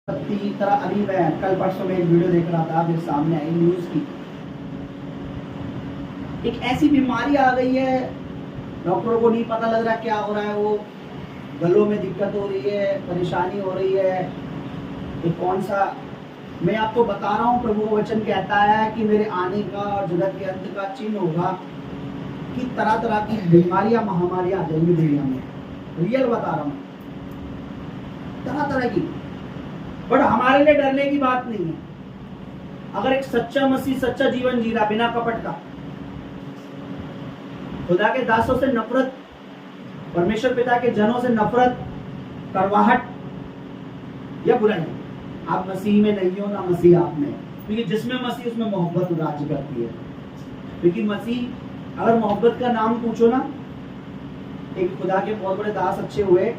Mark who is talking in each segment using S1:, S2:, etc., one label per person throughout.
S1: की तरह अभी मैं कल परसों में एक वीडियो देख रहा था, मेरे सामने आई न्यूज़ की। एक ऐसी बीमारी आ गई है, डॉक्टरों को नहीं पता लग रहा क्या हो रहा है। वो गलों में दिक्कत हो रही है, परेशानी हो रही है। ये कौन सा, मैं आपको बता रहा हूँ, प्रभु का वचन कहता है कि मेरे आने का और जगत के अंत का चिन्ह होगा कि तरह तरह की बीमारियां महामारियां आ जाएंगी दुनिया में। रियल बता रहा हूँ, तरह तरह की। बट हमारे लिए डरने की बात नहीं है। अगर एक सच्चा मसीह सच्चा जीवन जी रहा बिना कपट का, खुदा के दासों से नफरत, परमेश्वर पिता के जनों से नफरत, करवाहट या बुराई, आप मसीह में नहीं हो ना मसीह आप में, क्योंकि जिसमें मसीह उसमें मोहब्बत राज्य करती है। क्योंकि मसीह, अगर मोहब्बत का नाम पूछो ना, एक खुदा के बहुत बड़े दास अच्छे हुए,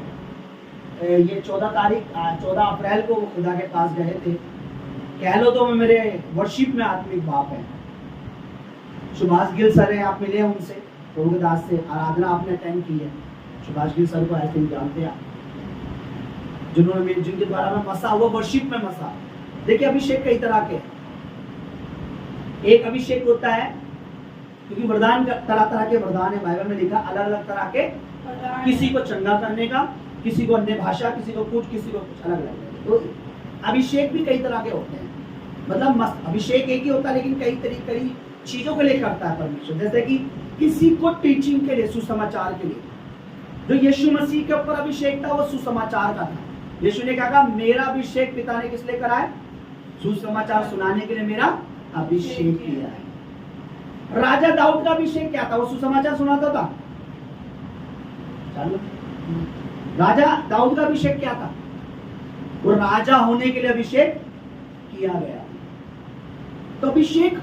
S1: ये 14 अप्रैल को खुदा के पास गए थे। कह लो तो मेरे वर्शिप में आत्मिक बाप है। सुभाष गिल सर है, आप मिले उनसे, प्रभु के दास से आराधना आपने अटेंड की है। सुभाष गिल सर को आई थिंक जानते हैं, जिन्होंने जिनके द्वारा मैं मसा हुआ, वर्शिप में मसा। देखिए अभिषेक कई तरह के, एक अभिषेक होता है क्योंकि वरदान तरह तरह के वरदान है, बाइबल में लिखा अलग अलग तरह के, किसी को चंगा करने का, किसी को अन्य भाषा, किसी को कुछ, किसी को कुछ, अलग अलग। तो अभिषेक भी कई तरह के होते हैं। मतलब अभिषेक एक ही होता है लेकिन कई चीजों के लिए करता है परमेश्वर। जैसे कि किसी को टीचिंग के लिए, सुसमाचार के लिए। जो यीशु मसीह के ऊपर अभिषेक था वो सुसमाचार का था। यीशु ने कहा मेरा अभिषेक पिता ने किस लिए करा है? सुसमाचार सुनाने के लिए मेरा अभिषेक किया है। राजा दाऊद का अभिषेक क्या था? वो सुसमाचार सुनाता था। चलो, राजा दाऊद का अभिषेक क्या था? वो राजा होने के लिए अभिषेक किया गया। तो अभिषेक,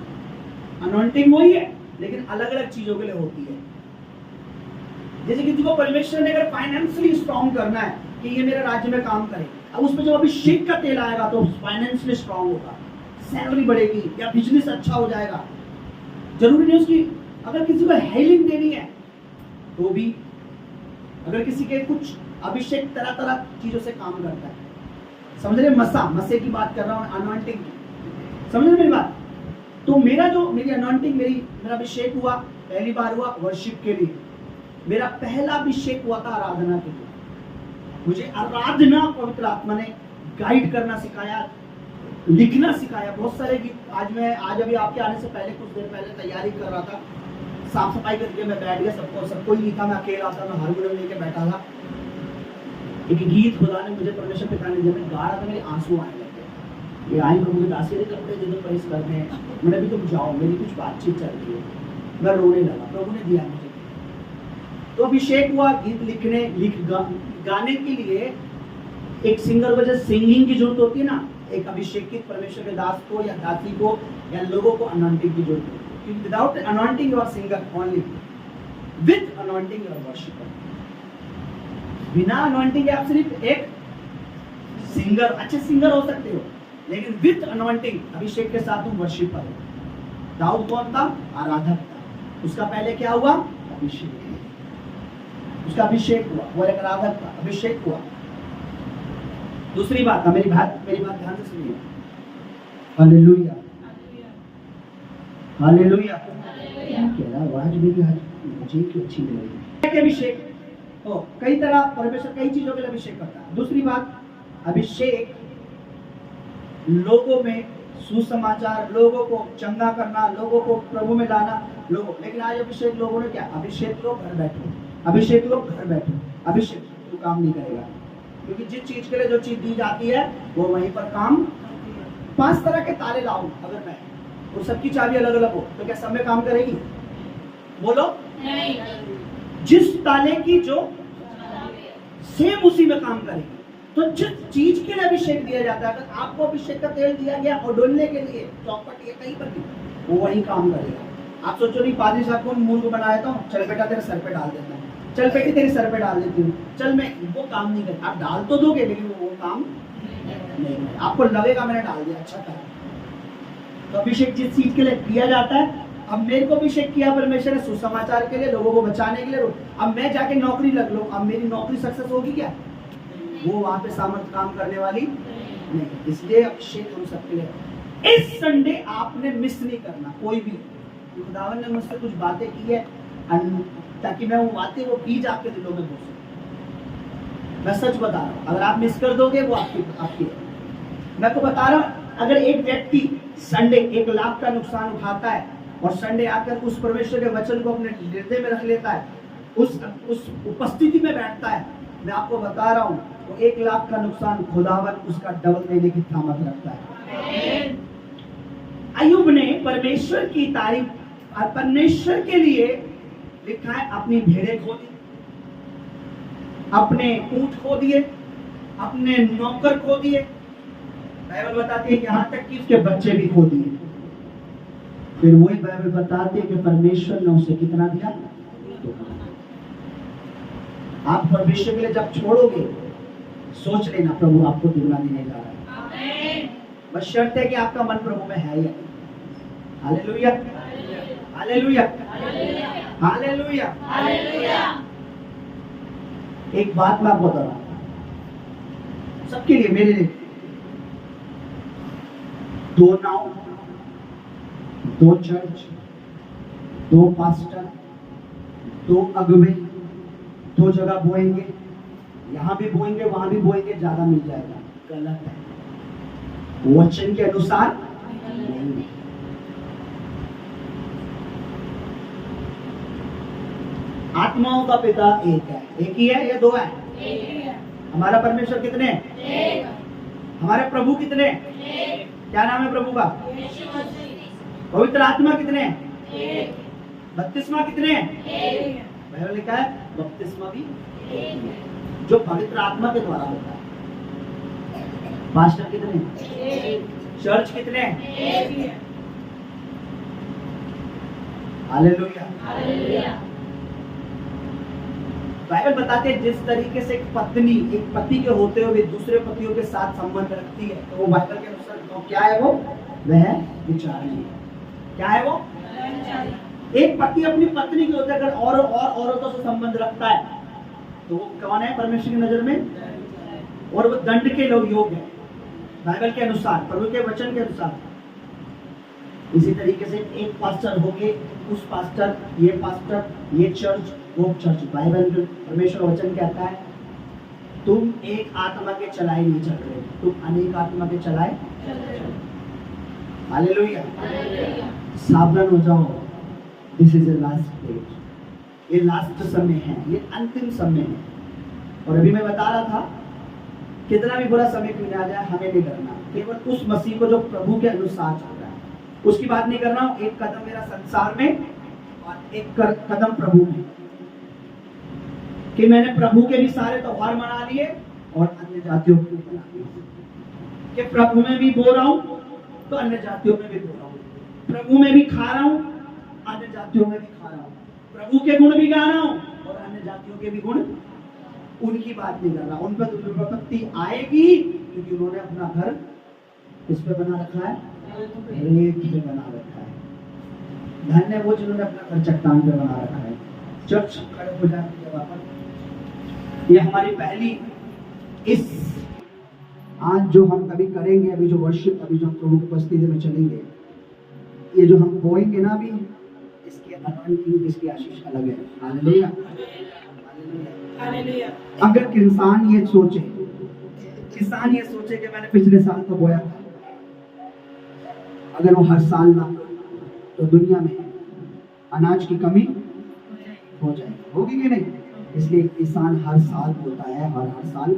S1: अनॉइंटिंग वही है लेकिन अलग अलग चीजों के लिए होती है। जैसे किसी को परमेश्वर ने अगर फाइनेंशियली स्ट्रांग करना है कि ये मेरे राज्य में काम करे, अब उसमें जब अभिषेक का तेल आएगा तो फाइनेंशियली स्ट्रांग होगा, सैलरी बढ़ेगी या बिजनेस अच्छा हो जाएगा। जरूरी नहीं उसकी, अगर किसी को हीलिंग देनी है तो भी, अगर किसी के कुछ अभिषेक तरह तरह चीजों से काम करता है। समझ रहे? मसे की बात कर रहा हूँ, अनॉइंटिंग। समझ रहे मेरी बात? तो मेरी अनॉइंटिंग, मेरा अभिषेक हुआ, पहली बार हुआ वर्शिप के लिए। मेरा पहला अभिषेक हुआ था आराधना के लिए। मुझे आराधना पवित्र आत्मा ने गाइड करना सिखाया, लिखना सिखाया। बहुत सारे गीत आज अभी आपके आने से पहले, कुछ देर पहले तैयारी कर रहा था, साफ सफाई करके मैं बैठ गया। सबको ही नहीं था, मैं अकेला था, मैं हारमोनियम लेके बैठा था। एक गीत खुदा ने मुझे, परमेश्वर पिता ने, जब मैं गा रहा था मेरे आंसू आने लगे। ये आई प्रभु के दास के कपड़े दे दो, प्रेस करते हैं, मैंने भी तुम जाओ, मेरी कुछ बातचीत चल रही है। मैं रोने लगा, प्रभु ने दिया मुझे। तो अभिषेक हुआ गीत गाने के लिए। एक सिंगर वजह सिंगिंग की जरूरत होती है ना, एक अभिषेक की परमेश्वर के दास को या दासी को या लोगों को अनॉइंटिंग की जरूरत होती है। क्योंकि without anointing you are singer only, with anointing you are worshipper. बिना अनॉइंटिंग आप सिर्फ एक सिंगर, अच्छे सिंगर हो सकते हो, लेकिन विद अनॉइंटिंग, अभिषेक के साथ तुम वर्शिपर हो। दाऊद कौन था? आराधक था। उसका पहले क्या हुआ? अभिषेक। उसका अभिषेक हुआ, वो एक आराधक था, अभिषेक हुआ। दूसरी बात, मेरी बात ध्यान से सुनिए। Hallelujah, hallelujah. आवाज मेरी मुझे क्यों अच्छी लग रही है? अभिषेक कई तरह, परमेश्वर कई चीजों के लिए अभिषेक करता है। दूसरी बात, अभिषेक लोगों में सुसमाचार, लोगों को चंगा करना, लोगों को प्रभु में लाना, लोगों। लेकिन आज अभिषेक लोगों ने क्या? अभिषेक लोग घर बैठो, अभिषेक लोग घर बैठो, अभिषेक तो काम नहीं करेगा। क्योंकि जिस चीज के लिए जो चीज दी जाती है वो वहीं पर काम। 5 तरह के ताले लाऊं अगर मैं, और सबकी चाबी अलग अलग हो, तो क्या सब में काम करेगी? बोलो नहीं। जिस ताले की जो सेम उसी में काम करेगी। तो जिस चीज के लिए अभिषेक दिया जाता है, अगर आपको अभिषेक का तेल दिया गया और डोलने के लिए चौपट या कहीं पर भी, वो वही काम करेगा। आप सोचो नहीं, पादरी साहब को मूल को बनाया था, चल बेटा तेरे सर पे डाल देता हूँ, चल बेटी तेरे सर पे डाल देती हूँ, चल मैं, वो काम नहीं करता। आप डाल तो दोगे लेकिन वो काम नहीं, आपको लगेगा मैंने डाल दिया, अच्छा कर। तो अभिषेक जिस चीज के लिए किया जाता है, अब मेरे को अभिषेक किया परमेश्वर ने सुसमाचार के लिए, लोगों को बचाने के लिए। अब मैं जाके नौकरी लग लूं, अब मेरी नौकरी सक्सेस होगी क्या? वो वहां पे सामर्थ काम करने वाली नहीं, इसलिए अभिषेक हम सबके लिए इस संडे आपने मिस नहीं करना कोई भी। खुदावन ने मुझसे कुछ बातें की है ताकि मैं वो बातें वो बीज आपके दिलों में घुसे। मैं सच बता रहा हूँ, अगर आप मिस कर दोगे वो आपकी मैं तो बता रहा हूँ, अगर एक व्यक्ति संडे 1 लाख का नुकसान उठाता है और संडे आकर उस परमेश्वर के वचन को अपने हृदय में रख लेता है, उस उपस्थिति में बैठता है, मैं आपको बता रहा हूँ वो 1 लाख का नुकसान खुदावन उसका डबल देने की ताकत रखता है। अय्यूब ने परमेश्वर की तारीफ और परमेश्वर के लिए लिखा है, अपनी भेड़ें खो दी, अपने ऊंट खो दिए, अपने नौकर खो दिए। बाइबल बताती है कि यहाँ तक कि उसके बच्चे भी खो दिए। फिर वही बाइबल बताती है कि परमेश्वर ने उसे कितना दिया। आप परमेश्वर के लिए जब छोड़ोगे, सोच लेना प्रभु आपको दुगना देने जा रहा है। बस शर्त है कि आपका मन प्रभु में है या नहीं। Hallelujah, hallelujah, hallelujah, hallelujah. एक बात मैं आपको बता रहा हूं, सबके लिए, मेरे लिए 2 नाव, 2 चर्च, 2 पास्टर, 2 अगुवे, 2 जगह बोएंगे, यहां भी बोएंगे वहां भी बोएंगे, ज्यादा मिल जाएगा। गलत है, वचन के अनुसार नहीं। आत्माओं का पिता एक है, एक ही है या 2 है? एक ही है। हमारा परमेश्वर कितने? एक। हमारे प्रभु कितने? एक। क्या नाम है प्रभु का? पवित्र आत्मा कितने? एक। बपतिस्मा कितने? एक। बाइबल लिखा है बपतिस्मा भी एक, जो पवित्र आत्मा के द्वारा होता है। पास्टर कितने? एक। चर्च कितने? एक। Hallelujah, hallelujah. बाइबल बताते हैं जिस तरीके से एक पति के होते हुए दूसरे पतियों के साथ संबंध रखती है, तो वो बाइबल के अनुसार तो क्या है? वो वह विचारी है। क्या है वो? एक पति अपनी पत्नी के होते अगर और औरतों से संबंध रखता है तो वो कौन है परमेश्वर की नजर में? और वो दंड के लोग योग्य है बाइबल के अनुसार, प्रभु के वचन के अनुसार। इसी तरीके से एक पास्टर हो गए, उस पास्टर, ये चर्च, वो चर्च। बाइबल परमेश्वर वचन कहता है तुम एक आत्मा के चलाए नहीं चल रहे, तुम अनेक आत्मा के चलाए। हालेलुया, सावधान हो जाओ। This is the last date, ये लास्ट समय है, ये अंतिम समय है। और अभी मैं बता रहा था कितना भी बुरा समय क्यों आ जाए हमें नहीं डरना, केवल उस मसीह को जो प्रभु के अनुसार चल रहा है उसकी बात नहीं करना। एक कदम मेरा संसार में और एक कदम प्रभु में, कि मैंने प्रभु के भी सारे त्योहार मना लिए और अन्य जातियों को भी मना लिए, कि प्रभु में भी बो रहा हूं तो अन्य जातियों में भी बो रहा हूं, प्रभु में भी खा रहा हूं अन्य जातियों में भी खा रहा हूं, प्रभु के गुण भी गा रहा हूं और अन्य जातियों के भी गुण। उनकी बात नहीं कर रहा, उन पर विपत्ति आएगी क्योंकि उन्होंने अपना घर किस पे बना रखा है? रेत पे बना रखा है। धन्य वो जिन्होंने अपना घर चट्टान पे बना रखा है। चर्च खड़े हो जाने जगह पर, ये हमारी पहली इस आज जो हम कभी करेंगे, अभी जो वर्शिप, अभी जो हम प्रभु की उपस्थिति में चलेंगे, ये जो हम बोएंगे ना अभी, इसकी अनॉइंटिंग, इसकी आशीष अलग है। Hallelujah, hallelujah. अगर किसान ये सोचे कि मैंने पिछले साल तो बोया था, अगर वो हर साल ना, तो दुनिया में अनाज की कमी हो जाएगी, होगी कि नहीं? इसलिए किसान हर साल बोता है, हर साल,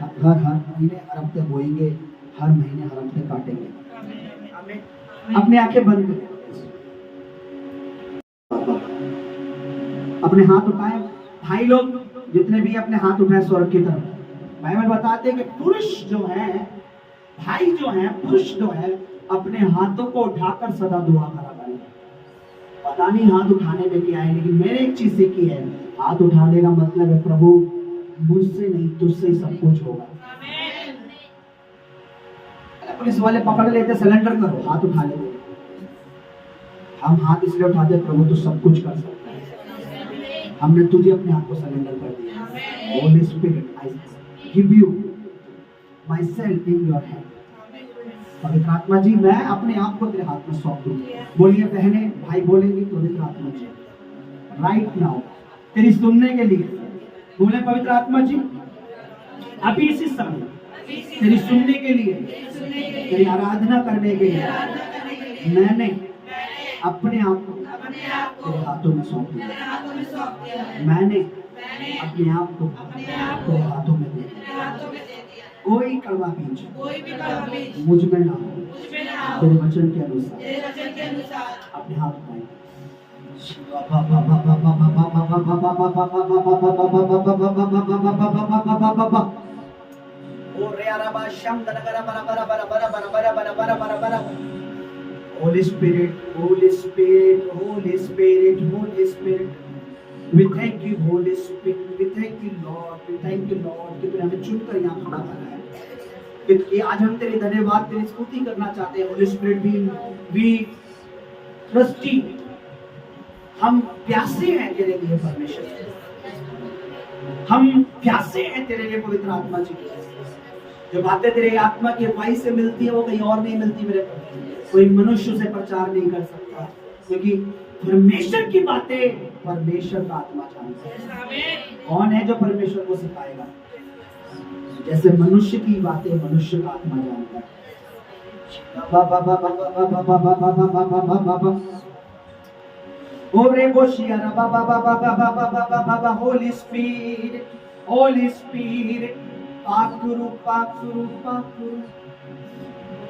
S1: हर महीने, हर हफ्ते बोएंगे, हर महीने, हर हफ्ते काटेंगे। अपने आंखें बंद करें, अपने हाथ उठाए। भाई लोग जितने भी अपने हाथ उठाए स्वर्ग की तरफ। बाइबल बताते हैं कि पुरुष जो है, भाई जो है, पुरुष जो है, अपने हाथों को उठाकर सदा दुआ करा करें। पता नहीं हाथ उठाने में क्या है, लेकिन मैंने एक चीज सीखी है, हाथ उठाने का मतलब है प्रभु मुझसे नहीं तुझसे सब कुछ होगा। पुलिस वाले पकड़ लेते, सरेंडर करो, हाथ उठा लेते। हम हाथ इसलिए उठाते, प्रभु तो सब कुछ कर सकता है, हमने तुझे अपने आप को सरेंडर कर दिया। Holi spirit I give you myself in your hand. पवित्र आत्मा जी मैं अपने आप को तेरे हाथ में सौंप दूं। बोलिए बहने भाई बोलेंगे पवित्र आत्मा जी राइट नाउ तेरी सुनने के लिए बोले पवित्र आत्मा जी अभी इसी समय तेरी सुनने के लिए तेरी आराधना करने के लिए मैंने अपने आप को तेरे हाथों में सौंप दिया। मैंने अपने आप को तेरे हाथों में दे दिया। कोई कड़वा बीज मुझ में ना हो तेरे वचन के अनुसार अपने हाथ उठाए। Holy Spirit, Holy Spirit, Holy Spirit, Holy Spirit. We thank you, Holy Spirit. We thank you, Lord. We thank you, Lord. कि तूने हमें चुनकर यहाँ खड़ा करा है। कि आज हम तेरे धन्यवाद, तेरी स्तुति करना चाहते हैं। Holy Spirit, we thirsty. हम प्यासे हैं तेरे लिए परमेश्वर। हम प्यासे हैं तेरे लिए पवित्र आत्मा जी। जो बातें तेरे आत्मा की अगुवाई से मिलती है वो कहीं और नहीं मिलती मेरे प्रभु। कोई मनुष्य से प्रचार नहीं कर सकता क्योंकि परमेश्वर की बातें परमेश्वर का आत्मा जानता है। कौन है जो परमेश्वर को सिखाएगा? जैसे मनुष्य की बातें मनुष्य का आत्मा जानता है। होली स्पिरिट, होली स्पिरिट, पाक गुरु, पाक गुरु, पाक गुरु।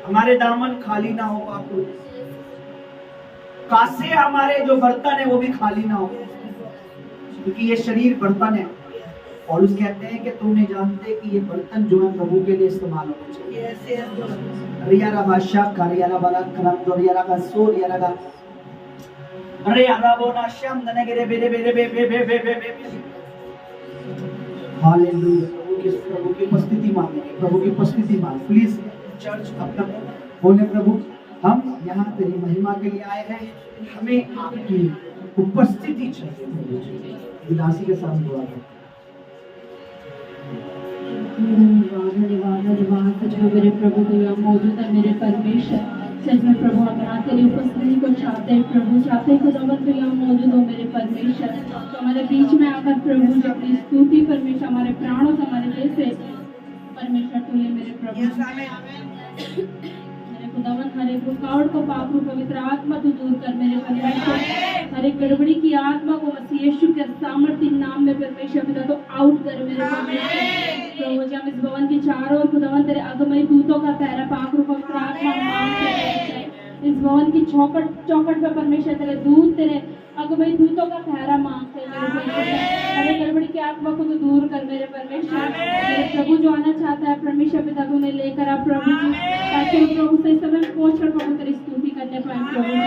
S1: हमारे दामन खाली ना हो पाक गुरु। कासे हमारे जो बर्तन है वो भी खाली ना हो क्योंकि ये शरीर बर्तन है। और उस कहते हैं कि तुम नहीं जानते कि ये बर्तन जो है प्रभु के लिए इस्तेमाल होने चाहिए। रियारा बादशाह का रियारा बड़ा करम दो रियारा का सो रियारा का अरे यारा बोना श्याम दने के बेरे बेरे बे बे बे बे बे बे। हालेलुया। प्रभु की उपस्थिति मांगेंगे। प्रभु की उपस्थिति मांग प्लीज चर्च अपना बोले प्रभु हम यहाँ तेरी महिमा के लिए आए हैं। हमें आपकी उपस्थिति चाहिए। विलासी के साथ दुआ करें।
S2: धन्यवाद सच में मेरे प्रभु तो यहाँ मौजूद है मेरे परमेश्वर। सच में प्रभु हम यहाँ तेरी उपस्थिति को चाहते हैं प्रभु। चाहते हैं खुदावंद तो यहाँ मौजूद हो मेरे परमेश्वर। तो हमारे बीच में आकर प्रभु जो अपनी स्तुति परमेश्वर हमारे प्राणों से हमारे दिल से परमेश्वर तू ले मेरे प्रभु। मेरे खुदावंद हर एक रुकावट को पाप रूप पवित्र आत्मा तू दूर कर मेरे परमेश्वर। हर एक गड़बड़ी की आत्मा को मसीह यीशु के सामर्थ्य नाम में परमेश्वर पिता तो आउट कर मेरे परमेश्वर। प्रभु जी हम इस भवन के चारों ओर खुदावंद तेरे अगमई दूतों का पहरा पाक रूप पवित्र आत्मा मांगते हैं। इस भवन की चौखट पे परमेश्वर तेरे दूत तेरे अगमई दूतों का पहरा मांगते हैं मेरे परमेश्वर। हर एक गड़बड़ी की आत्मा को तो दूर कर मेरे परमेश्वर। मेरे प्रभु जो आना चाहता है परमेश्वर पिता तुम्हें लेकर आ प्रभु जी ताकि प्रभु से समय में पहुंचकर प्रभु तेरी स्तुति करने पाए प्रभु जी।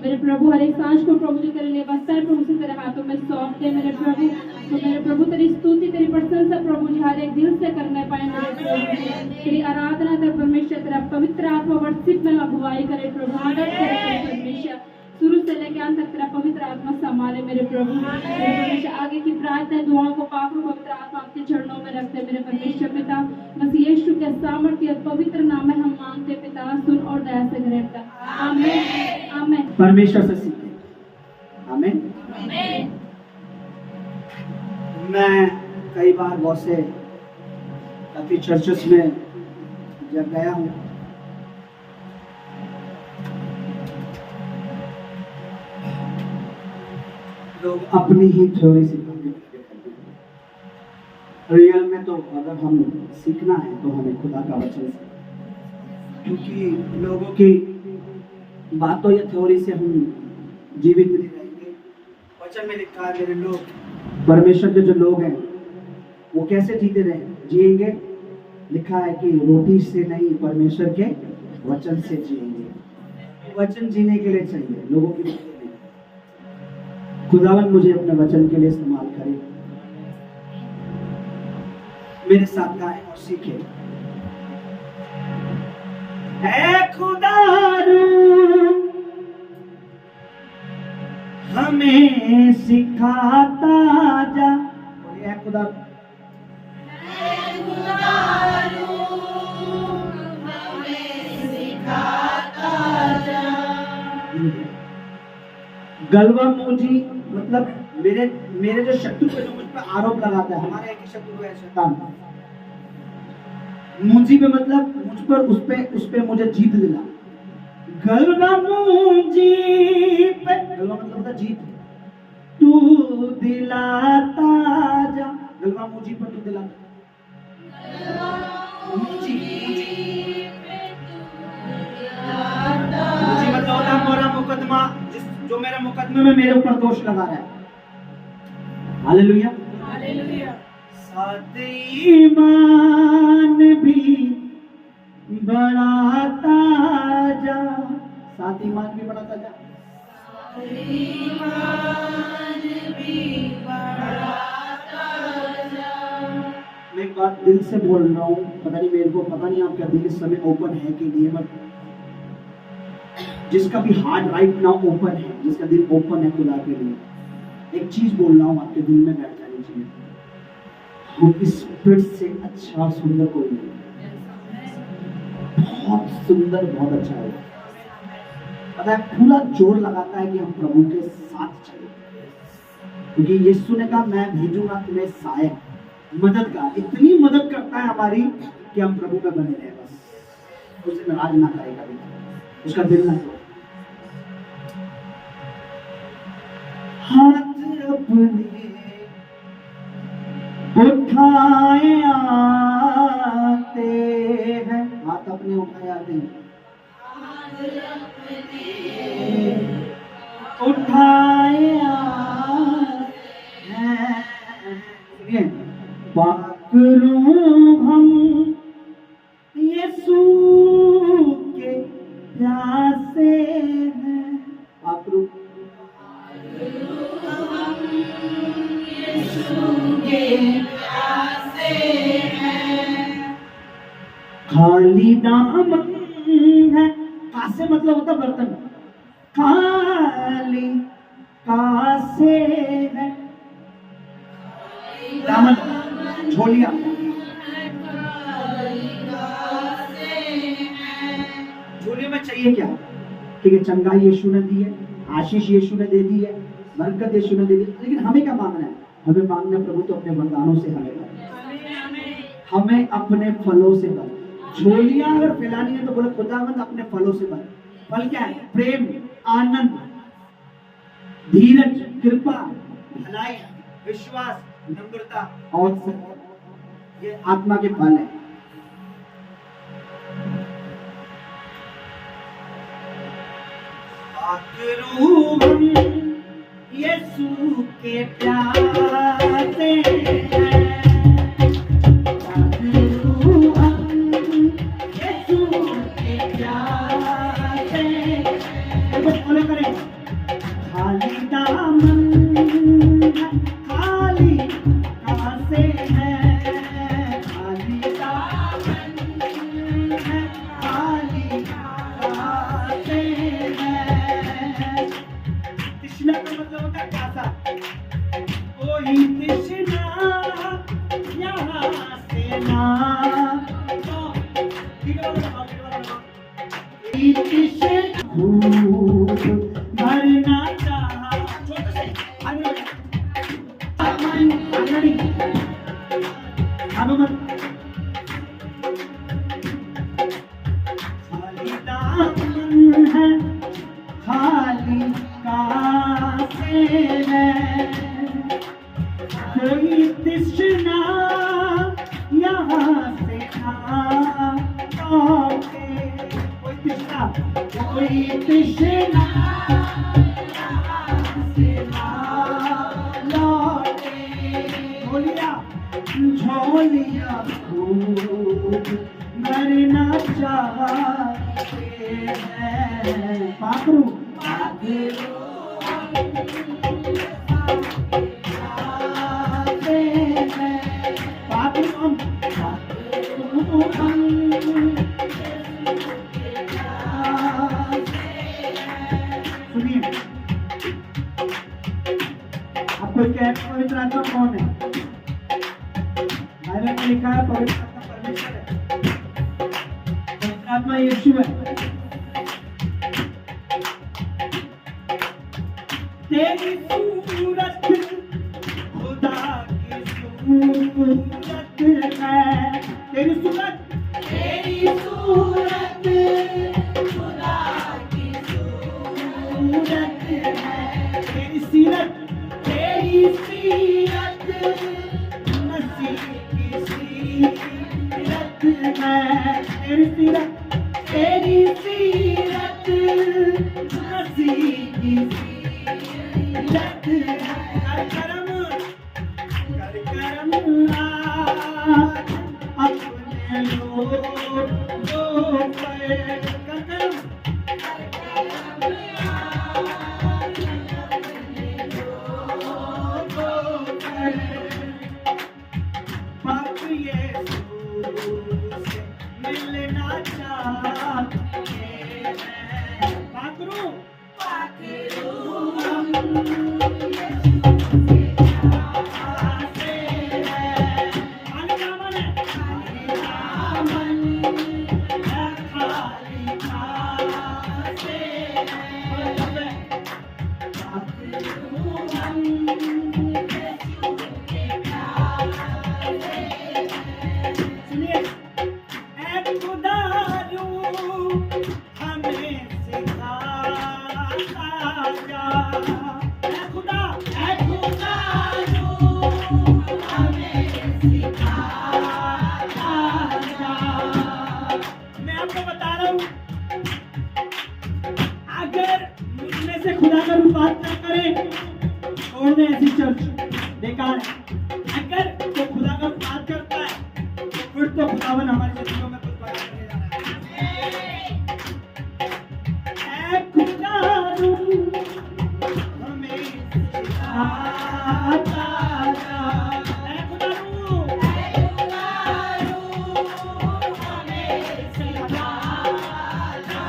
S2: मेरे प्रभु हर एक सांस को प्रभु जी तेरे लिए बसता है प्रभु से तेरे हाथों में सौंप दे मेरे प्रभु। तो मेरे प्रभु तेरी स्तुति तेरी प्रशंसा प्रभु जी हर एक दिल से करने पाए मेरे प्रभु। तेरी आराधना तेरे परमेश्वर तेरा पवित्र आत्मा वर्षिप में अगुवाई करे प्रभु। मदद करे परमेश्वर। शुरू से लेकर अंत तक तेरा पवित्र आत्मा संभाले मेरे प्रभु। मेरे परमेश्वर आगे की प्रार्थना दुआओं को पाक रूप पवित्र आत्मा आपके चरणों में रखते मेरे परमेश्वर पिता। मसीह यीशु के सामर्थ्य और पवित्र नाम में हम मांगते पिता सुन और दया से ग्रहण कर। आमीन आमीन।
S1: परमेश्वर से सीखे। आमीन। मैं कई बार बहुत से काफी चर्चेस में जब गया हूँ लोग अपनी ही थ्योरी सिखाने रियल में तो अगर हम सीखना है तो हमें खुदा का वचन से क्योंकि लोगों की बातों या थ्योरी से हम जीवित नहीं रहेंगे। वचन में लिखा है मेरे लोग परमेश्वर के जो लोग हैं वो कैसे जीते रहे जिएंगे। लिखा है कि रोटी से नहीं परमेश्वर के वचन से जिएंगे। वचन जीने के लिए चाहिए लोगों की। खुदावन मुझे अपने वचन के लिए इस्तेमाल करे। मेरे साथ गाएं और सीखें। है खुदा हमें सिखाता जा। बोलिए है खुदा गलवा मोजी मतलब मेरे मेरे जो शत्रु पे जो मुझ पर आरोप लगाता है, हमारे एक ही शत्रु है शैतान। मुंजी पे मतलब मुझ पर उस पे मुझे जीत दिला। गलवा मुंजी पे, गलवा मतलब होता जीत, तू दिलाता जा। गलवा मुंजी पर तू दिलाता, मुंजी मतलब होता मोरा मुकदमा, जो मेरे मुकदमे में मेरे ऊपर दोष लगा रहा है। Hallelujah, hallelujah. साथ ईमान भी बढ़ाता जा, साथ ईमान भी बढ़ाता जा, ईमान भी बढ़ाता जा। मैं एक बात दिल से बोल रहा हूँ, पता नहीं मेरे को, पता नहीं आपका दिल इस समय ओपन है कि नहीं, बट जिसका भी हार्ट राइट नाउ ओपन है, जिसका दिल ओपन है खुदा के लिए, एक चीज बोल रहा हूँ आपके दिल में बैठ जानी चाहिए, हम इस स्पिरिट से अच्छा सुंदर कोई नहीं, बहुत सुंदर, बहुत अच्छा है। पता है पूरा जोर लगाता है कि हम प्रभु के साथ चले, क्योंकि यीशु ने कहा मैं भेजूंगा तुम्हें सहायक, मददगार, इतनी मदद करता है हमारी कि हम प्रभु में बने रहे, बस उसे नाराज ना करे कभी, उसका दिल ना तोड़े। हाथ अपने उठाए आते हैं, हाथ अपने उठाए आते हैं, उठाए आते हैं, पाकरू हम यीशु के प्यासे हैं, पाकरू हम यीशु के प्यासे हैं, खाली दामन है, कासे मतलब होता बर्तन, खाली कासे है, दामन झोलिया, झोलियों में चाहिए क्या? ठीक है, चंगाई यीशु ने दी है, आशीष यीशु ने दे दी है, बरकत यीशु ने दे दी, लेकिन हमें क्या मांगना है? हमें मांगना प्रभु तो अपने वरदानों से हमें अपने फलों से भर। झोलियां अगर फैलानी है तो बोले खुदावंद अपने फलों से भर। फल क्या है? प्रेम, आनंद, धीरज, कृपा, भलाई, विश्वास, नम्रता और सत्य, ये आत्मा के फल है। यीशु के प्यासे हैं, यीशु के प्यासे हैं, फॉलो करें। खाली दामन है, खाली कासे हैं, खाली दामन है, खाली कासे हैं। तृष्णा का मतलब होता है प्यासा, कोई तृष्णा यहाँ से ना, भूख भरना चाहा, छोटे से खाली दामन है, खाली कासे हैं, कोई तृष्णा यहाँ से ना लौटे, कोई तृष्णा यहाँ से ना लौटे, झोलिया खूब भरना चाहते हैं, पाखरू सुनिए, आपको क्या पवित्र आत्मा कौन है? बाइबल में लिखा है पवित्र आत्मा परमेश्वर है, पवित्र आत्मा यीशु है। तेरी सूरत खुदा की सूरत है, तेरी सूरत खुदा की सूरत है, तेरी सीरत मसीह की सीरत है, तेरी सीरत मसीह की सीरत है। कर करम आज अपने लोगों पर, कर करम पाप यीशु से मिलना चाहते हैं। पाकरू हम यीशु से चाहते हैं। खाली दामन है, खाली दामन है, खाली खाते हैं। पाकरू हम यीशु के प्यार से। सुनिए, ऐ खुदारू हमें सिखाता जा, ऐ खुदारू हमें सिखाता जा। मैं आपको बता रहा हूँ, अगर मुझमें से खुदा का रूप बात न करे, छोड़ दे ऐसी चर्च, बेकार है। अगर वो खुदा का रूप बात करता है, तो फिर तो खुदावन हमारी जिंदगियों में कुछ बात करने जा रहा है। ऐ खुदारू हमें सिखाता जा, ऐ खुदारू हमें सिखाता जा।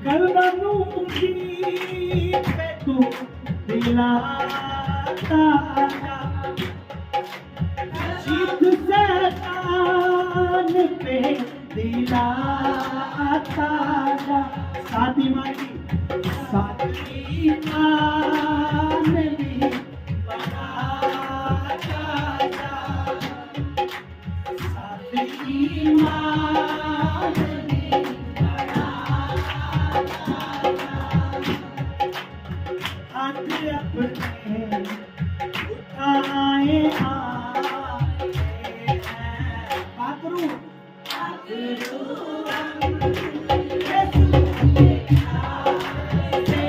S1: गलबनूरी पे तू दिलाता जा, जीत शैतान पे दिलाता जा। साथ ईमान भी बढ़ाता जा, साथ ईमान भी हाथ अपने उठाए आए हैं। पाकरू यीशु के प्यार से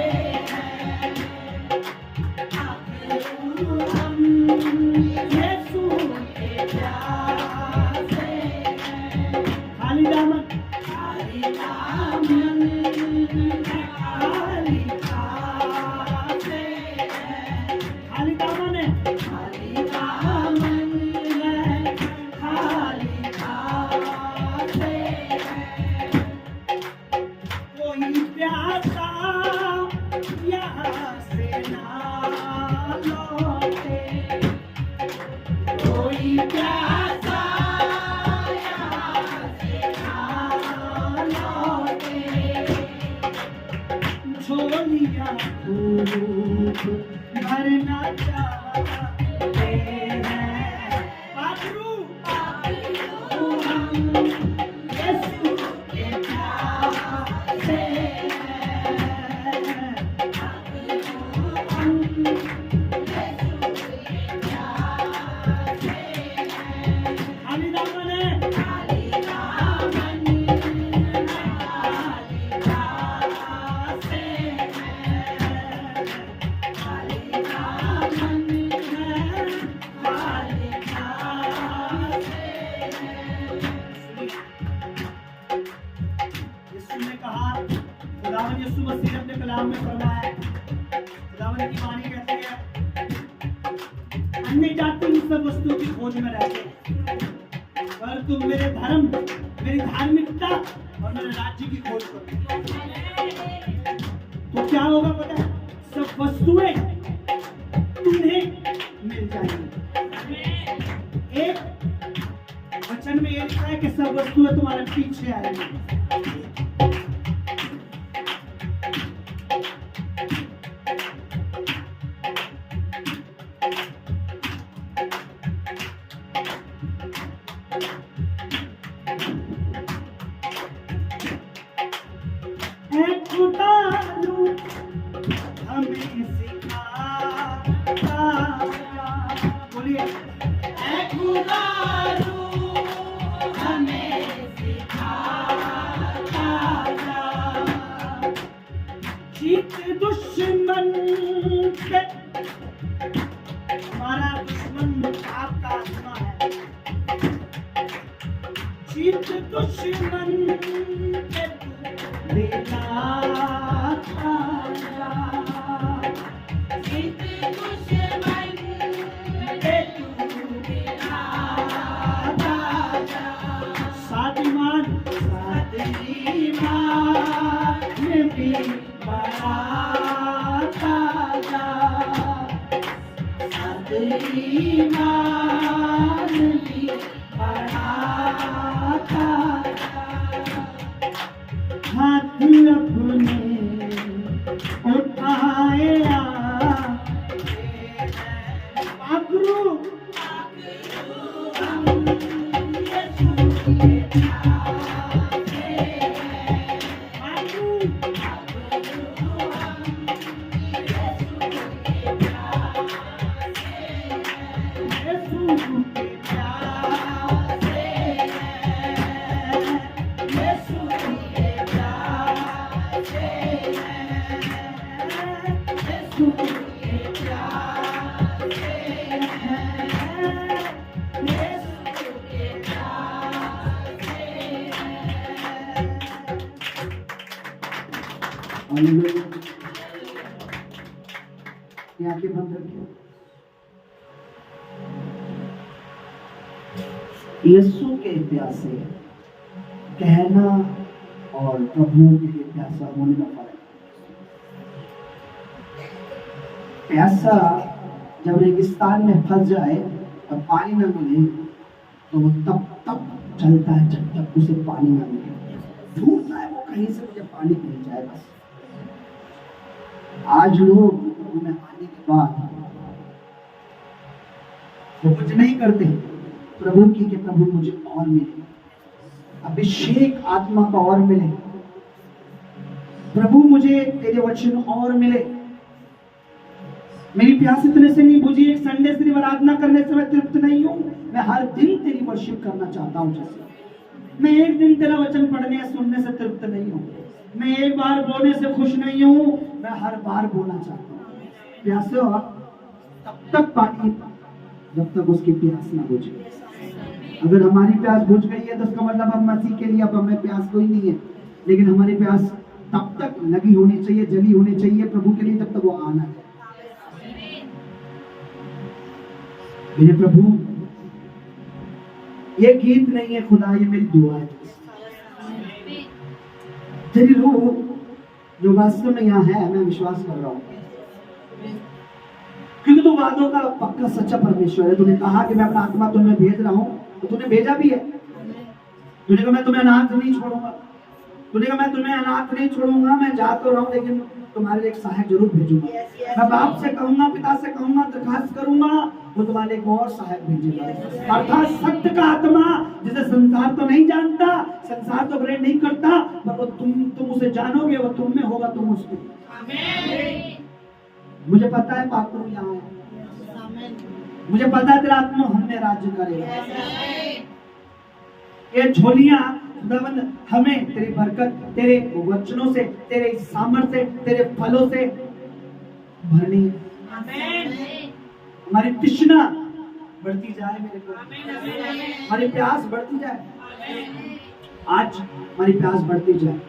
S1: हैं। पाकरू हम यीशु के प्यार से हैं। खाली दामन खाली खाते हैं। खाली दामन है, खाली दामन है, खाली खाते हैं। कोई प्यासा यहाँ से ना लौटे, कोई प्यासा यहाँ से ना लौटे। झोलियाँ खूब भरना चाहते हैं। पाकरू हम यीशु के प्यार से हैं। हम यीशु के प्यार से हैं। खाली दामन है, खाली दामन है, खाली खाते हैं। खाली दामन है, खाली खाते हैं। यीशु ने कहा, खुदावन यीशु मसीह ने अपने कलाम में फरमाया, खुदावन की वाणी कहती है, अन्य जाति उन सब वस्तुओं की खोज में रहते हैं, पर तुम मेरे धर्म, मेरी धार्मिकता और मेरे राज्य की खोज करो, तो क्या होगा पता है? सब वस्तुएं तुम्हें मिल जाएंगी। एक वचन में ये लिखा है कि सब वस्तुएं तुम्हारे पीछे आएंगी। दुश्मन के तू लेना आजा, जिस दुश्मन के तू लेना आजा, साथ ईमान में भी बड़ा ताजा, साथ ईमान भी बड़ा ताजा, हाथ अपने उठाए पाकरू आंखें बंद रखिए। यीशु के प्यासे कहना और प्रभु के लिए प्यासा होने में फर्क। प्यासा जब रेगिस्तान में फंस जाए और पानी न मिले तो वो तब चलता है जब तक उसे पानी न मिले। ढूंढता है वो कहीं से मुझे पानी मिल जाए बस। आज लोग में आने के बाद वो कुछ नहीं करते, प्रभु की कि प्रभु मुझे और मिले, अभिषेक आत्मा का और मिले, प्रभु मुझे तेरे वचन और मिले। मेरी प्यास इतने से नहीं बुझी, एक संडे सिर्फ आराधना करने से मैं तृप्त नहीं हूं, मैं हर दिन तेरी वर्शिप करना चाहता हूं। जैसे मैं एक दिन तेरा वचन पढ़ने या सुनने से तृप्त नहीं हूं, मैं एक बार बोलने से खुश नहीं हूं, मैं हर बार बोलना चाहता हूं। प्यासे हो तब तक पानी जब तक उसकी प्यास ना बुझे। अगर हमारी प्यास बुझ गई है तो उसका मतलब हम मसीह के लिए अब हमें प्यास कोई नहीं है, लेकिन हमारी प्यास तब तक लगी होनी चाहिए, जली होनी चाहिए प्रभु के लिए, जब तक वो आना है। मेरे प्रभु, ये गीत नहीं है खुदा, ये मेरी दुआ है। तेरी रूह जो वास्तव में यहाँ है, मैं विश्वास कर रहा हूँ, क्योंकि तू वादों का पक्का सच्चा परमेश्वर है। तूने कहा कि मैं अपना आत्मा तुम्हें भेज रहा हूँ, तो तूने भेजा भी है। तूने कहा मैं तुम्हें अनाथ नहीं छोड़ूंगा, तूने कहा मैं तुम्हें अनाथ नहीं छोड़ूंगा, मैं जा तो रहा हूँ लेकिन तुम्हारे लिए एक सहायक जरूर भेजूंगा। मैं बाप से कहूंगा, पिता से कहूंगा, दरखास्त करूंगा, वो तुम्हारे एक और सहायक भेजेगा, अर्थात सत्य का आत्मा, जिसे संसार तो नहीं जानता, संसार तो ग्रहण नहीं करता, पर वो तुम उसे जानोगे, वो तुम में होगा, तुम उसमें। मुझे पता है पात्र यहाँ है, मुझे पता है तेरा आत्मा हमने राज्य करेगा। ये झोलियां खुदावंद हमें तेरी बरकत, तेरे वचनों से, तेरे सामर्थ्य से, तेरे फलों से भरनी है। हमारी तृष्णा बढ़ती जाए मेरे को, हमारी प्यास बढ़ती जाए, आज हमारी प्यास बढ़ती जाए।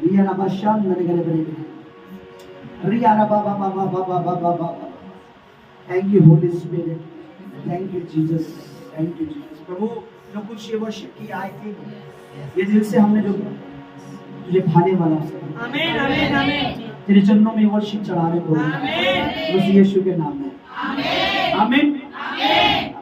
S1: रिया रबा शाम नरे गले बने, रिया रबा बाबा बाबा बाबा बाबा। Thank you holy spirit, thank you Jesus, thank you Jesus. प्रभु जो कुछ ये वर्षिप की आए थे, ये दिल से हमने जो तुझे भाने वाला, आमीन आमीन आमीन, तेरे चरणों में वर्षिप चढ़ा रहे प्रभु, आमीन, यीशु के नाम में, आमीन आमीन आमीन।